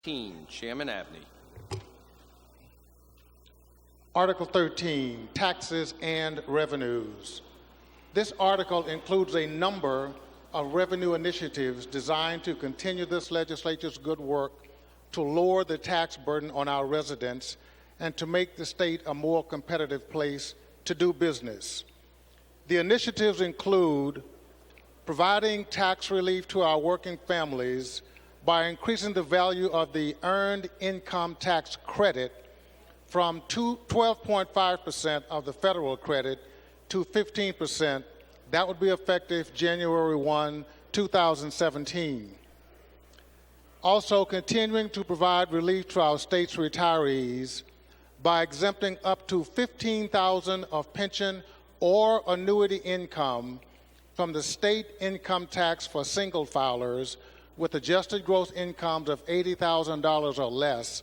13, Chairman Abney. Article 13, Taxes and Revenues. This article includes a number of revenue initiatives designed to continue this legislature's good work to lower the tax burden on our residents and to make the state a more competitive place to do business. The initiatives include providing tax relief to our working families by increasing the value of the Earned Income Tax Credit from 12.5% of the federal credit to 15%. That would be effective January 1, 2017. Also, continuing to provide relief to our state's retirees by exempting up to $15,000 of pension or annuity income from the state income tax for single filers with adjusted gross incomes of $80,000 or less,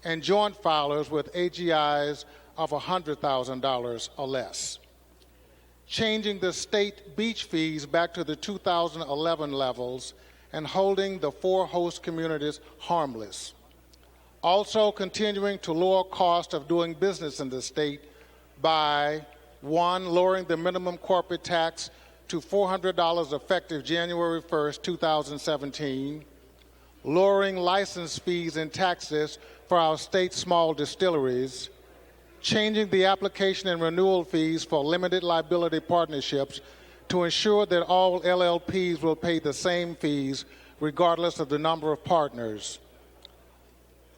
and joint filers with AGIs of $100,000 or less. Changing the state beach fees back to the 2011 levels and holding the 4 host communities harmless. Also continuing to lower cost of doing business in the state by 1, lowering the minimum corporate tax to $400 effective January 1st, 2017, lowering license fees and taxes for our state's small distilleries, changing the application and renewal fees for limited liability partnerships to ensure that all LLPs will pay the same fees regardless of the number of partners.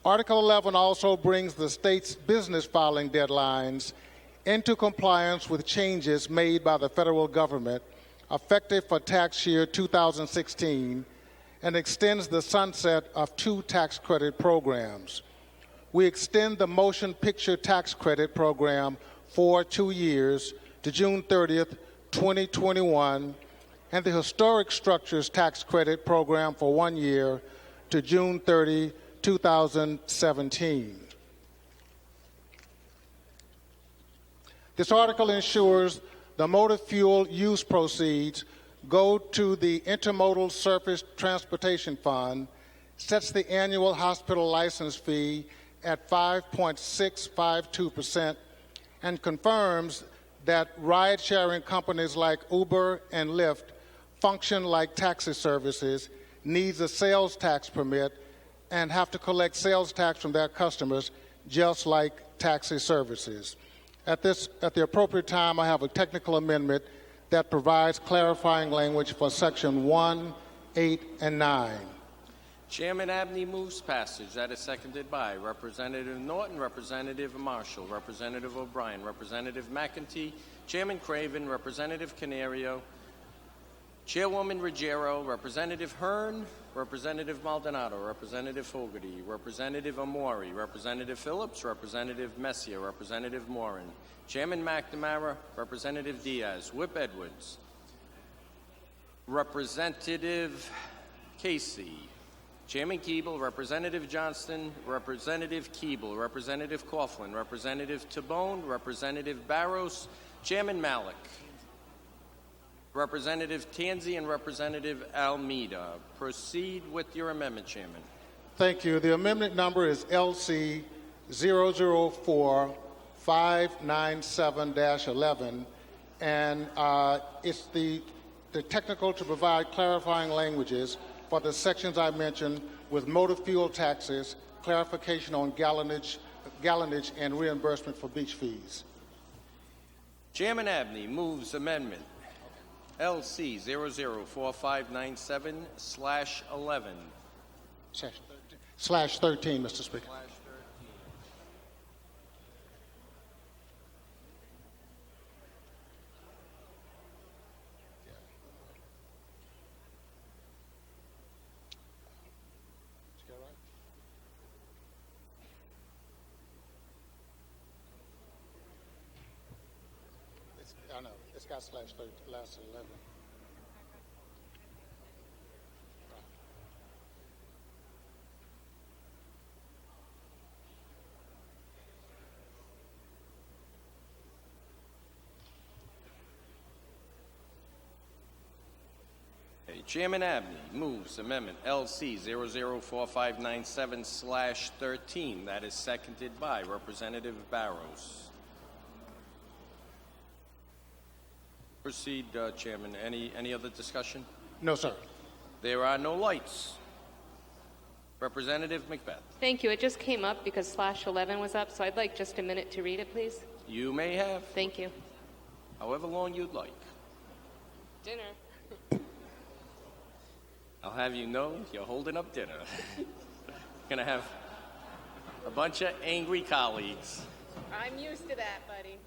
Article 11 also brings the state's business filing deadlines into compliance with changes made by the federal government effective for tax year 2016 and extends the sunset of 2 tax credit programs. We extend the Motion Picture Tax Credit Program for 2 years to June 30th, 2021, and the Historic Structures Tax Credit Program for 1 year to June 30, 2017. This article ensures the motor fuel use proceeds go to the Intermodal Surface Transportation Fund, sets the annual hospital license fee at 5.652%, and confirms that ride-sharing companies like Uber and Lyft function like taxi services, needs a sales tax permit, and have to collect sales tax from their customers just like taxi services. At the appropriate time, I have a technical amendment that provides clarifying language for Section 1, 8, and 9. Chairman Abney moves passage. That is seconded by Representative Norton, Representative Marshall, Representative O'Brien, Representative McEntee, Chairman Craven, Representative Canario, Chairwoman Ruggiero, Representative Hearn, Representative Maldonado, Representative Fogarty, Representative Amori, Representative Phillips, Representative Messier, Representative Morin, Chairman McNamara, Representative Diaz, Whip Edwards, Representative Casey, Chairman Keeble, Representative Johnston, Representative Keeble, Representative Coughlin, Representative Tabone, Representative Barros, Chairman Malik, Representative Tanzi, and Representative Almeida. Proceed with your amendment, Chairman. Thank you. The amendment number is LC 004-597-11, and it's the technical to provide clarifying languages for the sections I mentioned with motor fuel taxes, clarification on gallonage, and reimbursement for beach fees. Chairman Abney moves amendment LC 004597/11. /13, Mr. Speaker. I know, it's got /13, last 11. Chairman Abney moves Amendment LC 004597/13. That is seconded by Representative Barrows. Proceed, Chairman. Any other discussion? No, sir. There are no lights. Representative Macbeth. Thank you. It just came up because /11 was up, so I'd like just a minute to read it, please. You may have Thank you. however long you'd like. Dinner. I'll have you know you're holding up dinner. Gonna have a bunch of angry colleagues. I'm used to that, buddy.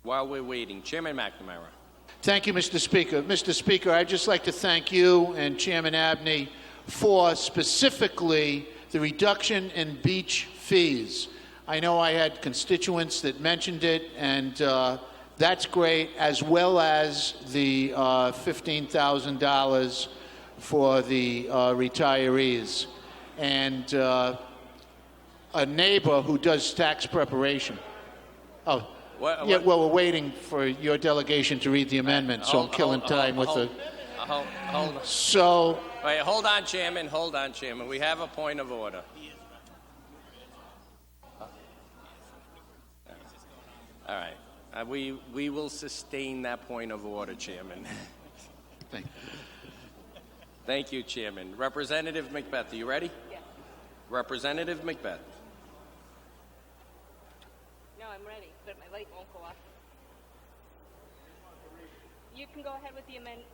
While we're waiting, Chairman McNamara. Thank you, Mr. Speaker. Mr. Speaker, I'd just like to thank you and Chairman Abney for specifically the reduction in beach fees. I know I had constituents that mentioned it, and that's great, as well as the $15,000 for the retirees. And a neighbor who does tax preparation. Oh, What? yeah, well, we're waiting for your delegation to read the amendment, so I'm killing time with the... Hold on. So, Wait, hold on, Chairman. Hold on, Chairman. We have a point of order. All right. We will sustain that point of order, Chairman. thank you. Thank you, Chairman. Representative Macbeth, are you ready? Yes. Representative Macbeth. No, I'm ready, but my light won't go off. You can go ahead with the amendment.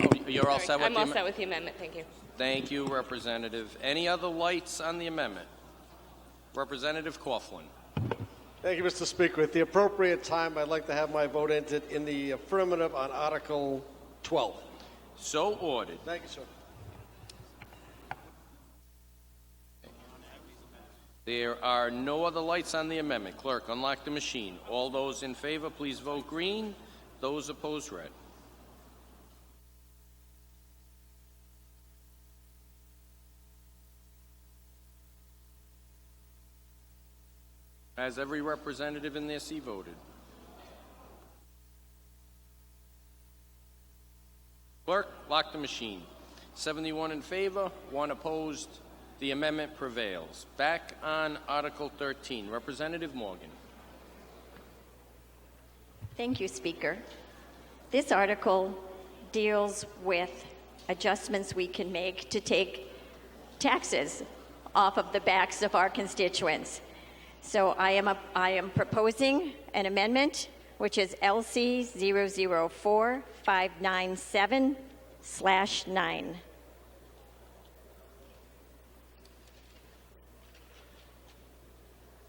Oh, you're all set with I'm the all set with the amendment. Thank you. Thank you, Representative. Any other lights on the amendment? Representative Coughlin. Thank you, Mr. Speaker. At the appropriate time, I'd like to have my vote entered in the affirmative on Article 12. So ordered. Thank you, sir. There are no other lights on the amendment. Clerk, unlock the machine. All those in favor, please vote green. Those opposed, red. Has every representative in their seat voted? Clerk, lock the machine. 71 in favor, 1 opposed. The amendment prevails. Back on Article 13. Representative Morgan. Thank you, Speaker. This article deals with adjustments we can make to take taxes off of the backs of our constituents. So I am proposing an amendment, which is LC 004597/9.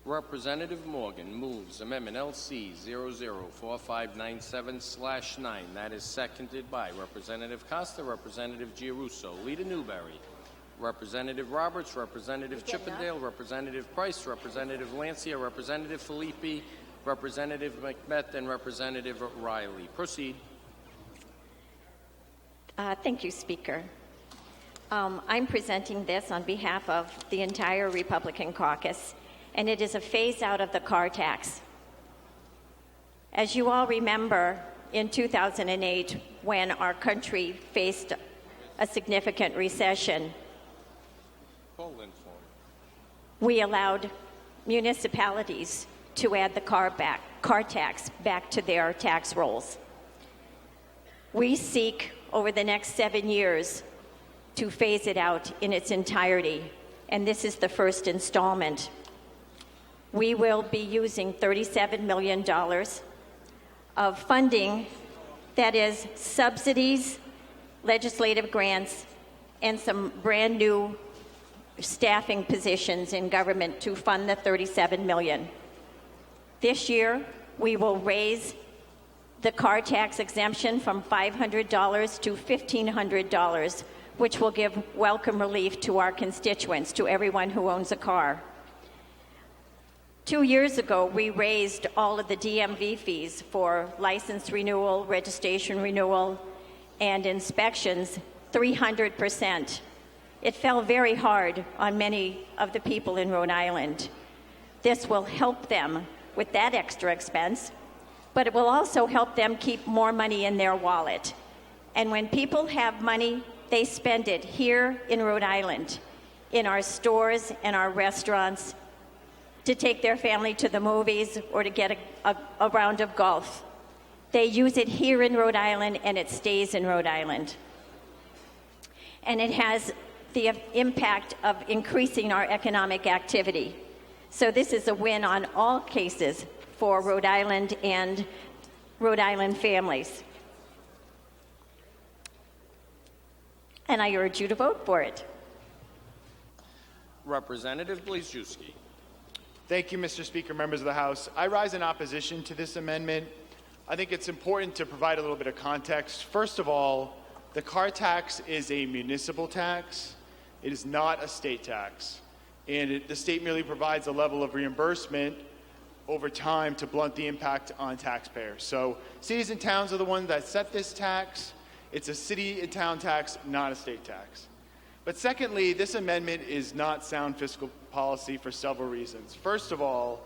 Representative Morgan moves Amendment LC 004597/9. That is seconded by Representative Costa, Representative Giarrusso, Leader Newberry, Representative Roberts, Representative Chippendale, Representative Price, Representative Lancia, Representative Filippi, Representative Macbeth, and Representative Riley. Proceed. Thank you, Speaker. I'm presenting this on behalf of the entire Republican caucus, and it is a phase out of the car tax. As you all remember, in 2008, when our country faced a significant recession, we allowed municipalities to add the car tax back to their tax rolls. We seek over the next 7 years to phase it out in its entirety, and this is the first installment. We will be using $37 million of funding, that is subsidies, legislative grants, and some brand new staffing positions in government to fund the $37 million. This year, we will raise the car tax exemption from $500 to $1,500, which will give welcome relief to our constituents, to everyone who owns a car. 2 years ago, we raised all of the DMV fees for license renewal, registration renewal, and inspections 300%. It fell very hard on many of the people in Rhode Island. This will help them with that extra expense, but it will also help them keep more money in their wallet. And when people have money, they spend it here in Rhode Island, in our stores and our restaurants, to take their family to the movies or to get a round of golf. They use it here in Rhode Island, and it stays in Rhode Island. And it has the impact of increasing our economic activity. So this is a win on all cases for Rhode Island and Rhode Island families. And I urge you to vote for it. Representative Blazewski. Thank you, Mr. Speaker, members of the House. I rise in opposition to this amendment. I think it's important to provide a little bit of context. First of all, the car tax is a municipal tax. It is not a state tax. And the state merely provides a level of reimbursement over time to blunt the impact on taxpayers. So cities and towns are the ones that set this tax. It's a city and town tax, not a state tax. But secondly, this amendment is not sound fiscal policy for several reasons. First of all,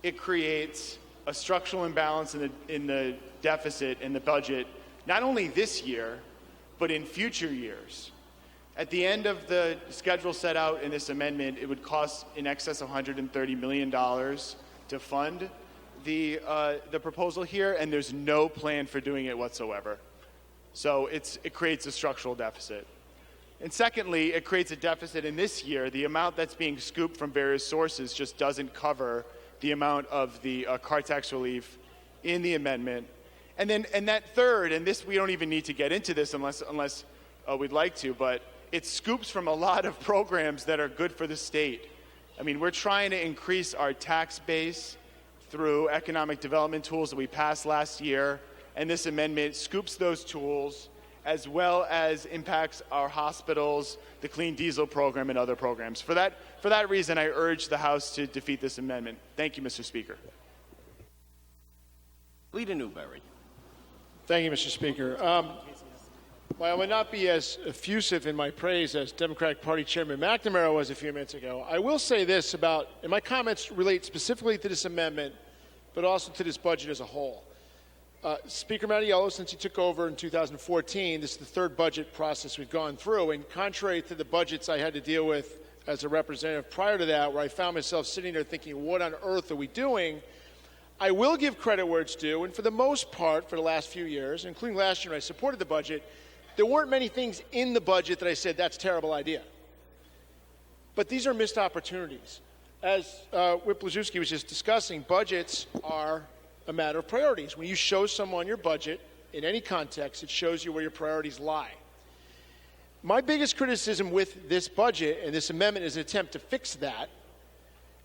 it creates a structural imbalance in the deficit in the budget, not only this year, but in future years. At the end of the schedule set out in this amendment, it would cost in excess of $130 million to fund the proposal here, and there's no plan for doing it whatsoever. So it creates a structural deficit. And secondly, it creates a deficit in this year. The amount that's being scooped from various sources just doesn't cover the amount of the car tax relief in the amendment. And that third, and this we don't even need to get into this unless we'd like to, but it scoops from a lot of programs that are good for the state. I mean, we're trying to increase our tax base through economic development tools that we passed last year, and this amendment scoops those tools as well as impacts our hospitals, the clean diesel program, and other programs. For that reason, I urge the House to defeat this amendment. Thank you, Mr. Speaker. Leader Newberry. Thank you, Mr. Speaker. While I will not be as effusive in my praise as Democratic Party Chairman McNamara was a few minutes ago, I will say this about, and my comments relate specifically to this amendment, but also to this budget as a whole. Speaker Mattiello, since he took over in 2014, this is the third budget process we've gone through, and contrary to the budgets I had to deal with as a representative prior to that, where I found myself sitting there thinking, what on earth are we doing? I will give credit where it's due, and for the most part, for the last few years, including last year when I supported the budget, there weren't many things in the budget that I said, that's a terrible idea. But these are missed opportunities. As Whip Blazewski was just discussing, budgets are a matter of priorities. When you show someone your budget, in any context, it shows you where your priorities lie. My biggest criticism with this budget, and this amendment is an attempt to fix that,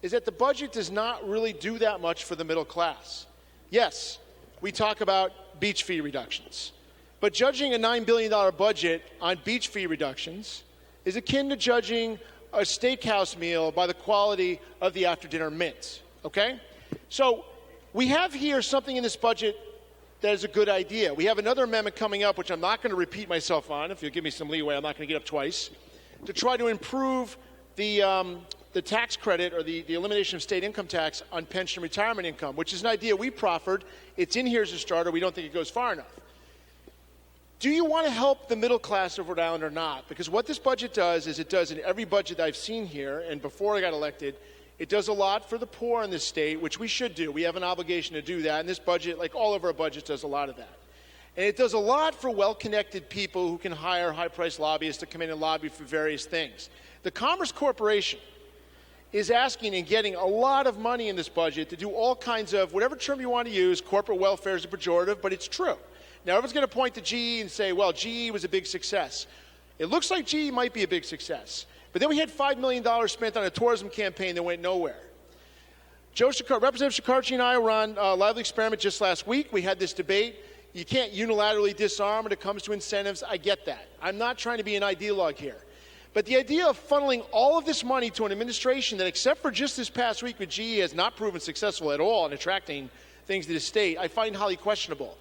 is that the budget does not really do that much for the middle class. Yes, we talk about beach fee reductions, but judging a $9 billion budget on beach fee reductions is akin to judging a steakhouse meal by the quality of the after-dinner mint, okay? So we have here something in this budget that is a good idea. We have another amendment coming up, which I'm not going to repeat myself on. If you'll give me some leeway, I'm not going to get up twice, to try to improve the tax credit or the elimination of state income tax on pension retirement income, which is an idea we proffered. It's in here as a starter. We don't think it goes far enough. Do you want to help the middle class of Rhode Island or not? Because what this budget does is it does in every budget that I've seen here, and before I got elected, it does a lot for the poor in this state, which we should do. We have an obligation to do that, and this budget, like all of our budgets, does a lot of that. And it does a lot for well-connected people who can hire high-priced lobbyists to come in and lobby for various things. The Commerce Corporation is asking and getting a lot of money in this budget to do all kinds of, whatever term you want to use, corporate welfare is a pejorative, but it's true. Now, everyone's going to point to GE and say, well, GE was a big success. It looks like GE might be a big success. But then we had $5 million spent on a tourism campaign that went nowhere. Representative Shikarchi and I were on Lively Experiment just last week. We had this debate. You can't unilaterally disarm when it comes to incentives. I get that. I'm not trying to be an ideologue here. But the idea of funneling all of this money to an administration that, except for just this past week with GE, has not proven successful at all in attracting things to the state, I find highly questionable.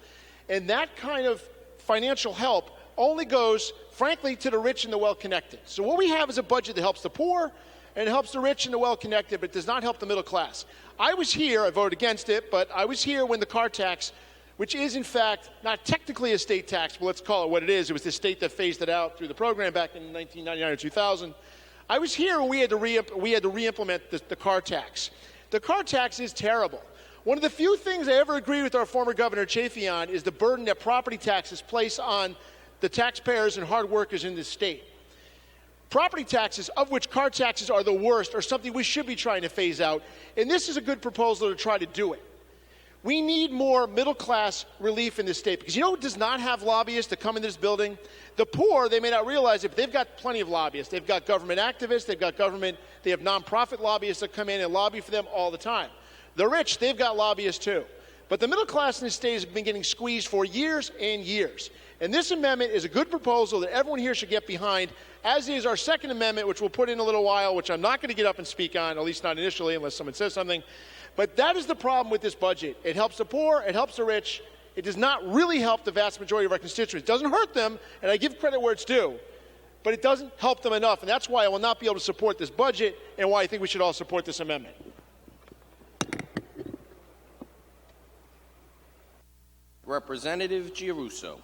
And that kind of financial help only goes, frankly, to the rich and the well-connected. So what we have is a budget that helps the poor, and it helps the rich and the well-connected, but it does not help the middle class. I was here, I voted against it, but I was here when the car tax, which is in fact not technically a state tax, but let's call it what it is. It was the state that phased it out through the program back in 1999 or 2000. I was here when we had to re-implement the car tax. The car tax is terrible. One of the few things I ever agreed with our former Governor Chafee on is the burden that property taxes place on the taxpayers and hard workers in this state. Property taxes, of which car taxes are the worst, are something we should be trying to phase out, and this is a good proposal to try to do it. We need more middle-class relief in this state, because you know who does not have lobbyists that come into this building? The poor, they may not realize it, but they've got plenty of lobbyists. They've got government activists, they have nonprofit lobbyists that come in and lobby for them all the time. The rich, they've got lobbyists too. But the middle class in this state has been getting squeezed for years and years. And this amendment is a good proposal that everyone here should get behind, as is our second amendment, which we'll put in a little while, which I'm not going to get up and speak on, at least not initially, unless someone says something. But that is the problem with this budget. It helps the poor, it helps the rich. It does not really help the vast majority of our constituents. It doesn't hurt them, and I give credit where it's due, but it doesn't help them enough. And that's why I will not be able to support this budget, and why I think we should all support this amendment. Representative Giarrusso.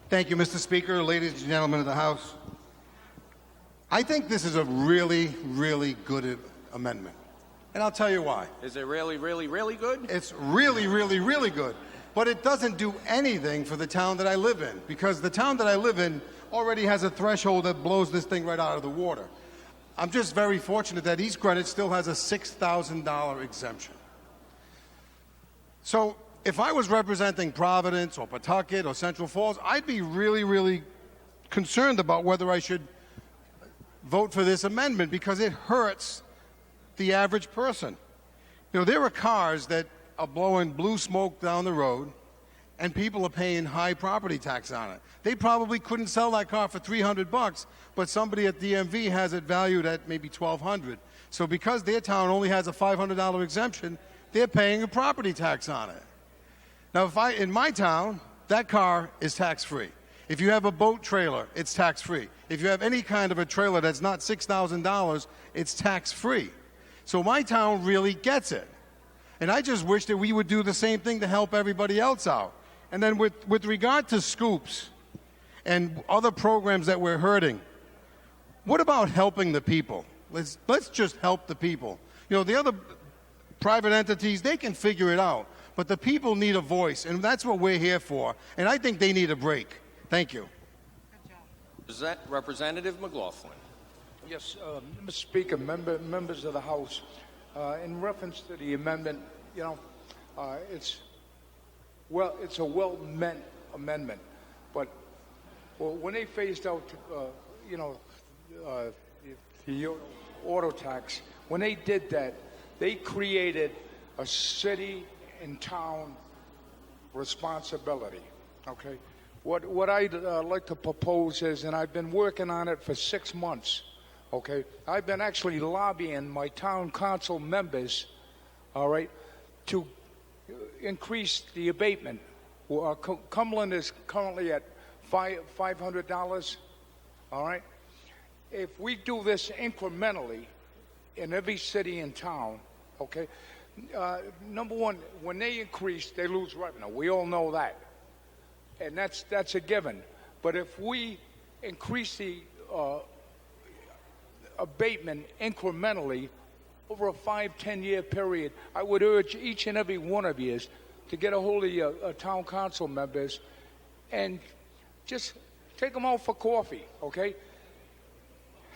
Thank you, Mr. Speaker, ladies and gentlemen of the House. I think this is a really, really good amendment. And I'll tell you why. Is it really, really, really good? It's really, really, really good. But it doesn't do anything for the town that I live in, because the town that I live in already has a threshold that blows this thing right out of the water. I'm just very fortunate that East Greenwich still has a $6,000 exemption. So if I was representing Providence or Pawtucket or Central Falls, I'd be really, really concerned about whether I should vote for this amendment, because it hurts the average person. You know, there are cars that are blowing blue smoke down the road, and people are paying high property tax on it. They probably couldn't sell that car for $300, but somebody at DMV has it valued at maybe $1,200. So because their town only has a $500 exemption, they're paying a property tax on it. Now, in my town, that car is tax-free. If you have a boat trailer, it's tax-free. If you have any kind of a trailer that's not $6,000, it's tax-free. So my town really gets it. And I just wish that we would do the same thing to help everybody else out. And then with regard to scoops and other programs that we're hurting, what about helping the people? Let's just help the people. You know, the other private entities, they can figure it out. But the people need a voice, and that's what we're here for. And I think they need a break. Thank you. Representative McLaughlin. Yes, Mr. Speaker, members of the House, in reference to the amendment, you know, it's a well-meant amendment, but when they phased out, the auto tax, when they did that, they created a city and town responsibility. Okay, what I'd like to propose is, and I've been working on it for 6 months. Okay, I've been actually lobbying my town council members, all right, to increase the abatement. Cumberland is currently at $500, all right? If we do this incrementally in every city and town, okay, number one, when they increase, they lose revenue. We all know that, and that's a given. But if we increase the abatement incrementally over a 5-10 year period, I would urge each and every one of you to get a hold of your town council members and just take them out for coffee, okay?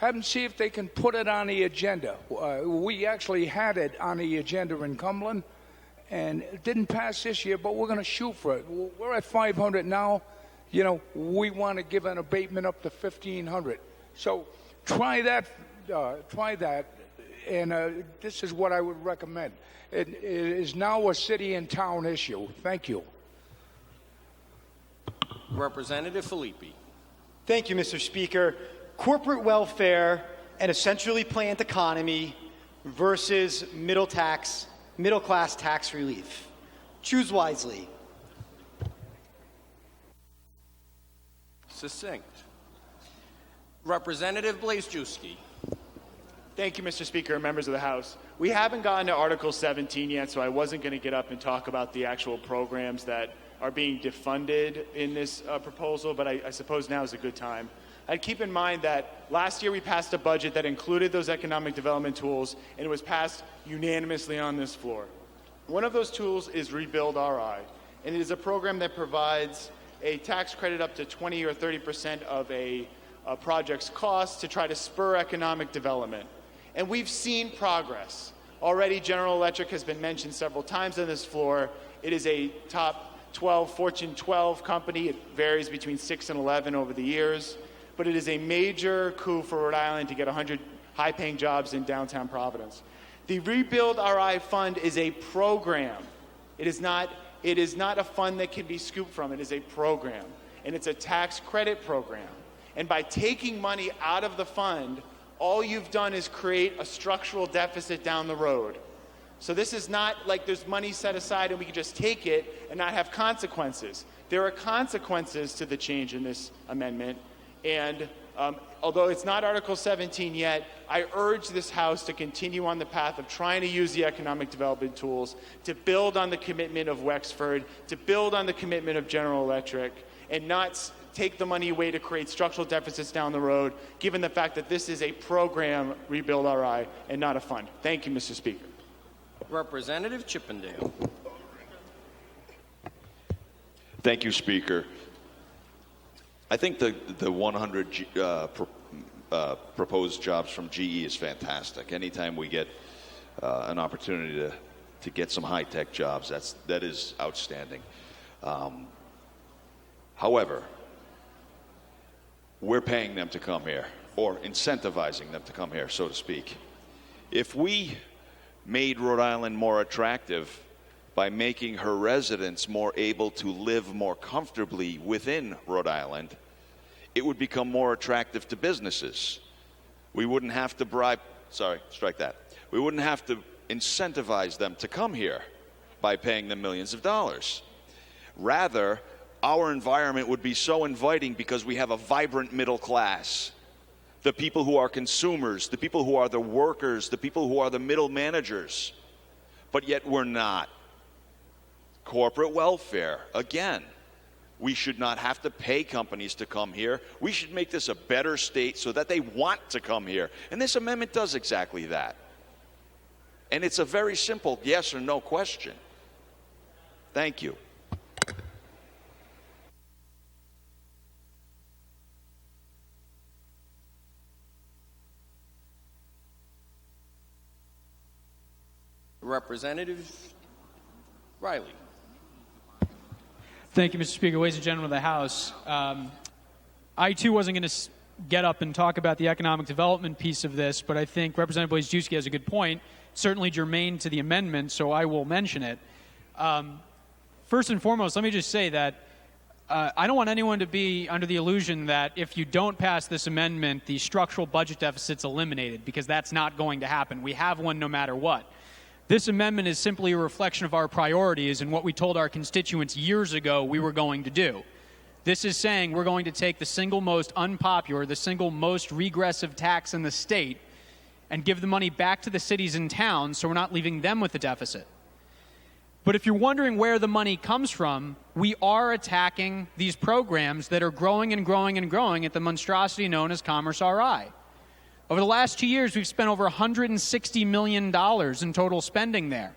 Have them see if they can put it on the agenda. We actually had it on the agenda in Cumberland, and it didn't pass this year, but we're going to shoot for it. We're at 500 now. You know, we want to give an abatement up to 1,500. So try that, and this is what I would recommend. It is now a city and town issue. Thank you. Representative Filippi. Thank you, Mr. Speaker. Corporate welfare and a centrally planned economy versus middle class tax relief. Choose wisely. Succinct. Representative Blazejewski. Thank you, Mr. Speaker and members of the House. We haven't gotten to Article 17 yet, so I wasn't going to get up and talk about the actual programs that are being defunded in this proposal, but I suppose now is a good time. I'd keep in mind that last year we passed a budget that included those economic development tools, and it was passed unanimously on this floor. One of those tools is Rebuild RI, and it is a program that provides a tax credit up to 20 or 30% of a project's cost to try to spur economic development. And we've seen progress. Already, General Electric has been mentioned several times on this floor. It is a top 12, Fortune 12 company. It varies between 6 and 11 over the years. But it is a major coup for Rhode Island to get 100 high-paying jobs in downtown Providence. The Rebuild RI Fund is a program. It is not a fund that can be scooped from. It is a program. And it's a tax credit program. And by taking money out of the fund, all you've done is create a structural deficit down the road. So this is not like there's money set aside and we can just take it and not have consequences. There are consequences to the change in this amendment. And although it's not Article 17 yet, I urge this House to continue on the path of trying to use the economic development tools to build on the commitment of Wexford, to build on the commitment of General Electric, and not take the money away to create structural deficits down the road, given the fact that this is a program, Rebuild RI, and not a fund. Thank you, Mr. Speaker. Representative Chippendale. Thank you, Speaker. I think the 100 proposed jobs from GE is fantastic. Anytime we get an opportunity to get some high-tech jobs, that is outstanding. However, we're paying them to come here, or incentivizing them to come here, so to speak. If we made Rhode Island more attractive by making her residents more able to live more comfortably within Rhode Island, it would become more attractive to businesses. We wouldn't have to We wouldn't have to incentivize them to come here by paying them millions of dollars. Rather, our environment would be so inviting because we have a vibrant middle class. The people who are consumers, the people who are the workers, the people who are the middle managers. But yet we're not. Corporate welfare, again. We should not have to pay companies to come here. We should make this a better state so that they want to come here. And this amendment does exactly that. And it's a very simple yes or no question. Thank you. Representative Riley. Thank you, Mr. Speaker. Ladies and gentlemen of the House, I too wasn't going to get up and talk about the economic development piece of this, but I think Representative Blazejewski has a good point, certainly germane to the amendment, so I will mention it. First and foremost, let me just say that I don't want anyone to be under the illusion that if you don't pass this amendment, the structural budget deficit's eliminated, because that's not going to happen. We have one no matter what. This amendment is simply a reflection of our priorities and what we told our constituents years ago we were going to do. This is saying we're going to take the single most unpopular, the single most regressive tax in the state and give the money back to the cities and towns so we're not leaving them with a deficit. But if you're wondering where the money comes from, we are attacking these programs that are growing and growing and growing at the monstrosity known as Commerce RI. Over the last 2 years, we've spent over $160 million in total spending there.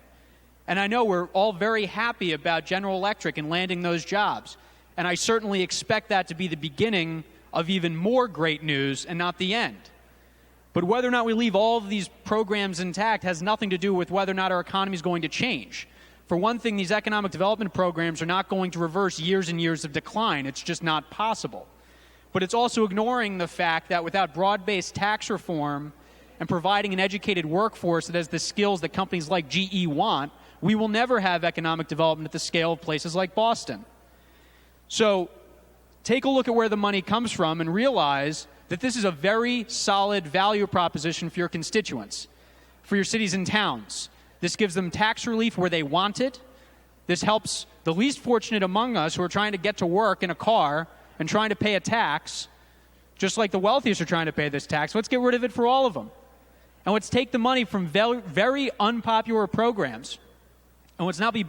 And I know we're all very happy about General Electric and landing those jobs. And I certainly expect that to be the beginning of even more great news and not the end. But whether or not we leave all of these programs intact has nothing to do with whether or not our economy is going to change. For one thing, these economic development programs are not going to reverse years and years of decline. It's just not possible. But it's also ignoring the fact that without broad-based tax reform and providing an educated workforce that has the skills that companies like GE want, we will never have economic development at the scale of places like Boston. So take a look at where the money comes from and realize that this is a very solid value proposition for your constituents, for your cities and towns. This gives them tax relief where they want it. This helps the least fortunate among us who are trying to get to work in a car and trying to pay a tax, just like the wealthiest are trying to pay this tax. Let's get rid of it for all of them. And let's take the money from very unpopular programs, and let's not be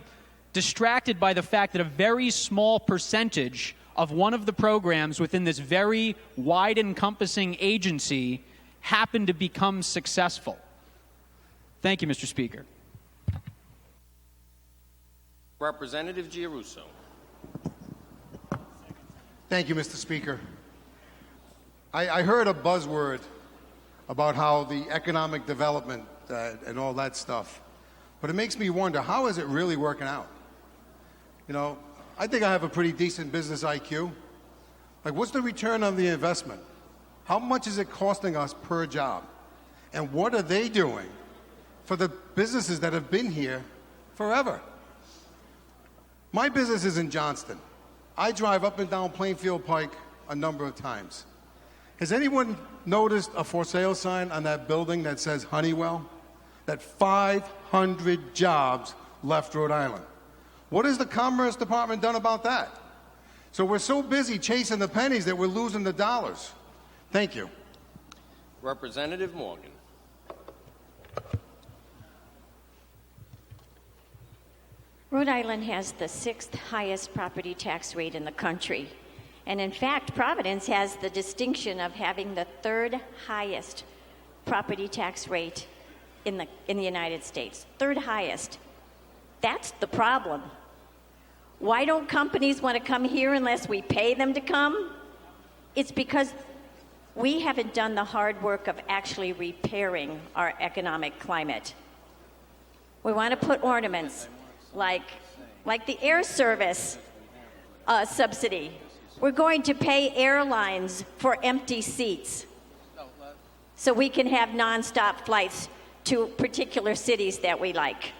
distracted by the fact that a very small percentage of one of the programs within this very wide encompassing agency happened to become successful. Thank you, Mr. Speaker. Representative Giarrusso. Thank you, Mr. Speaker. I heard a buzzword about how the economic development and all that stuff, but it makes me wonder, how is it really working out? You know, I think I have a pretty decent business IQ. Like, what's the return on the investment? How much is it costing us per job? And what are they doing for the businesses that have been here forever? My business is in Johnston. I drive up and down Plainfield Pike a number of times. Has anyone noticed a for sale sign on that building that says Honeywell? That 500 jobs left Rhode Island. What has the Commerce Department done about that? So we're so busy chasing the pennies that we're losing the dollars. Thank you. Representative Morgan. Rhode Island has the 6th highest property tax rate in the country. And in fact, Providence has the distinction of having the 3rd highest property tax rate in the United States. 3rd highest. That's the problem. Why don't companies want to come here unless we pay them to come? It's because we haven't done the hard work of actually repairing our economic climate. We want to put ornaments like the air service subsidy. We're going to pay airlines for empty seats so we can have nonstop flights to particular cities that we like.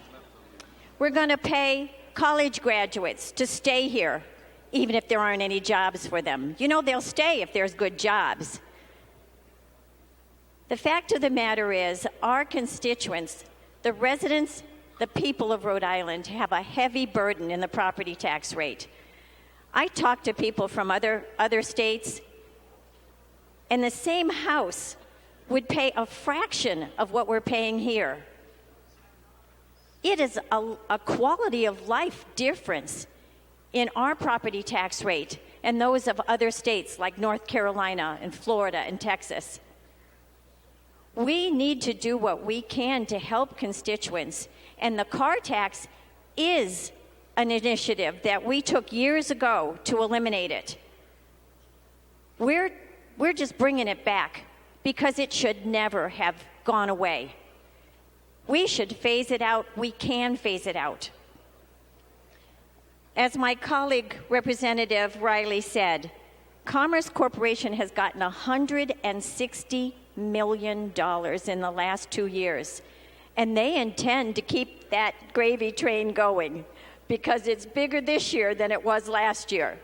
We're going to pay college graduates to stay here, even if there aren't any jobs for them. You know, they'll stay if there's good jobs. The fact of the matter is, our constituents, the residents, the people of Rhode Island, have a heavy burden in the property tax rate. I talk to people from other states, and the same house would pay a fraction of what we're paying here. It is a quality of life difference in our property tax rate and those of other states like North Carolina and Florida and Texas. We need to do what we can to help constituents, and the car tax is an initiative that we took years ago to eliminate it. We're just bringing it back because it should never have gone away. We should phase it out. We can phase it out. As my colleague, Representative Riley said, Commerce Corporation has gotten $160 million in the last 2 years, and they intend to keep that gravy train going because it's bigger this year than it was last year.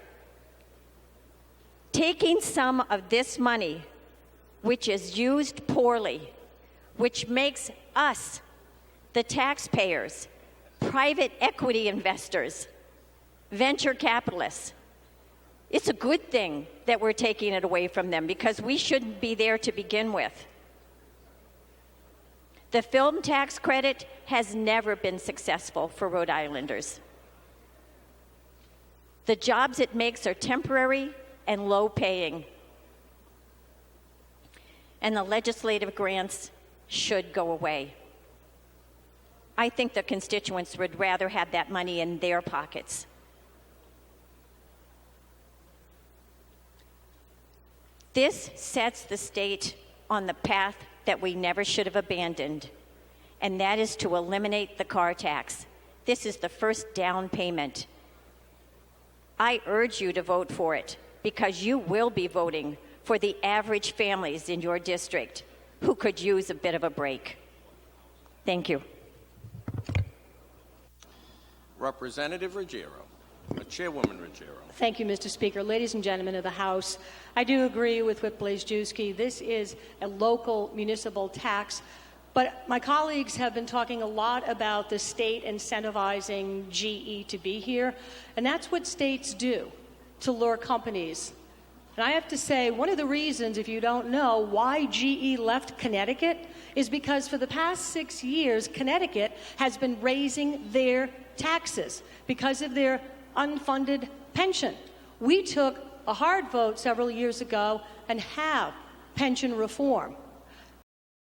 Taking some of this money, which is used poorly, which makes us, the taxpayers, private equity investors, venture capitalists, it's a good thing that we're taking it away from them because we shouldn't be there to begin with. The film tax credit has never been successful for Rhode Islanders. The jobs it makes are temporary and low-paying. And the legislative grants should go away. I think the constituents would rather have that money in their pockets. This sets the state on the path that we never should have abandoned, and that is to eliminate the car tax. This is the first down payment. I urge you to vote for it because you will be voting for the average families in your district who could use a bit of a break. Thank you. Representative Ruggiero. Chairwoman Ruggiero. Thank you, Mr. Speaker. Ladies and gentlemen of the House, I do agree with Whip Blazejewski. This is a local municipal tax, but my colleagues have been talking a lot about the state incentivizing GE to be here, and that's what states do to lure companies And I have to say, one of the reasons, if you don't know, why GE left Connecticut is because for the past 6 years, Connecticut has been raising their taxes because of their unfunded pension. We took a hard vote several years ago and have pension reform.